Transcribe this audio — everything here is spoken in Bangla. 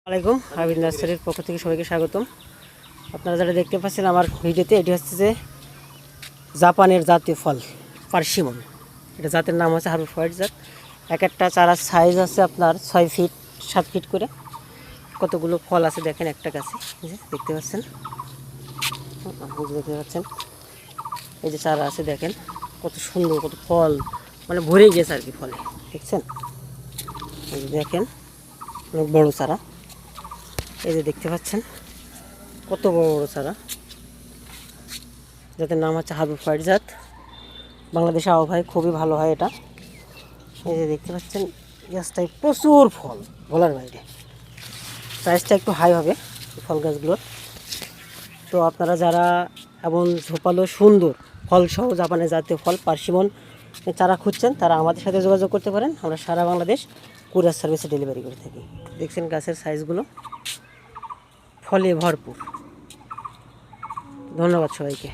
আলাইকুম হাবিব নার্সারির পক্ষ থেকে সবাইকে স্বাগতম। আপনারা যারা দেখতে পাচ্ছেন আমার ভিডিওতে, এটি হচ্ছে যে জাপানের জাতীয় ফল পার্সিমন। এটা জাতের নাম হচ্ছে হারুফ হোয়াইট জাত। এক একটা চারার সাইজ আছে আপনার 6 ফিট 7 ফিট করে। কতগুলো ফল আছে দেখেন একটা গাছে, দেখতে পাচ্ছেন, দেখতে পাচ্ছেন এই যে চারা আছে দেখেন কত সুন্দর, কত ফল, মানে ভরে গেছে আর কি ফলে, দেখছেন। এই যে দেখেন অনেক বড় চারা, এই যে দেখতে পাচ্ছেন কত বড় বড় চারা, যাদের নাম হচ্ছে হারুফ হোয়াইট জাত। বাংলাদেশে আবহাওয়ায় খুবই ভালো হয় এটা। এই যে দেখতে পাচ্ছেন গাছটায় প্রচুর ফল, বলার বাইরে। প্রাইসটা একটু হাই হবে ফল গাছগুলোর। তো আপনারা যারা এমন ঝোপালো সুন্দর ফলসহ জাপানের জাতীয় ফল পার্সিমন চারা খুঁজছেন, তারা আমাদের সাথে যোগাযোগ করতে পারেন। আমরা সারা বাংলাদেশ কুরিয়ার সার্ভিসে ডেলিভারি করে থাকি। দেখছেন গাছের সাইজগুলো, ফলে ভরপুর। ধন্যবাদ সবাইকে।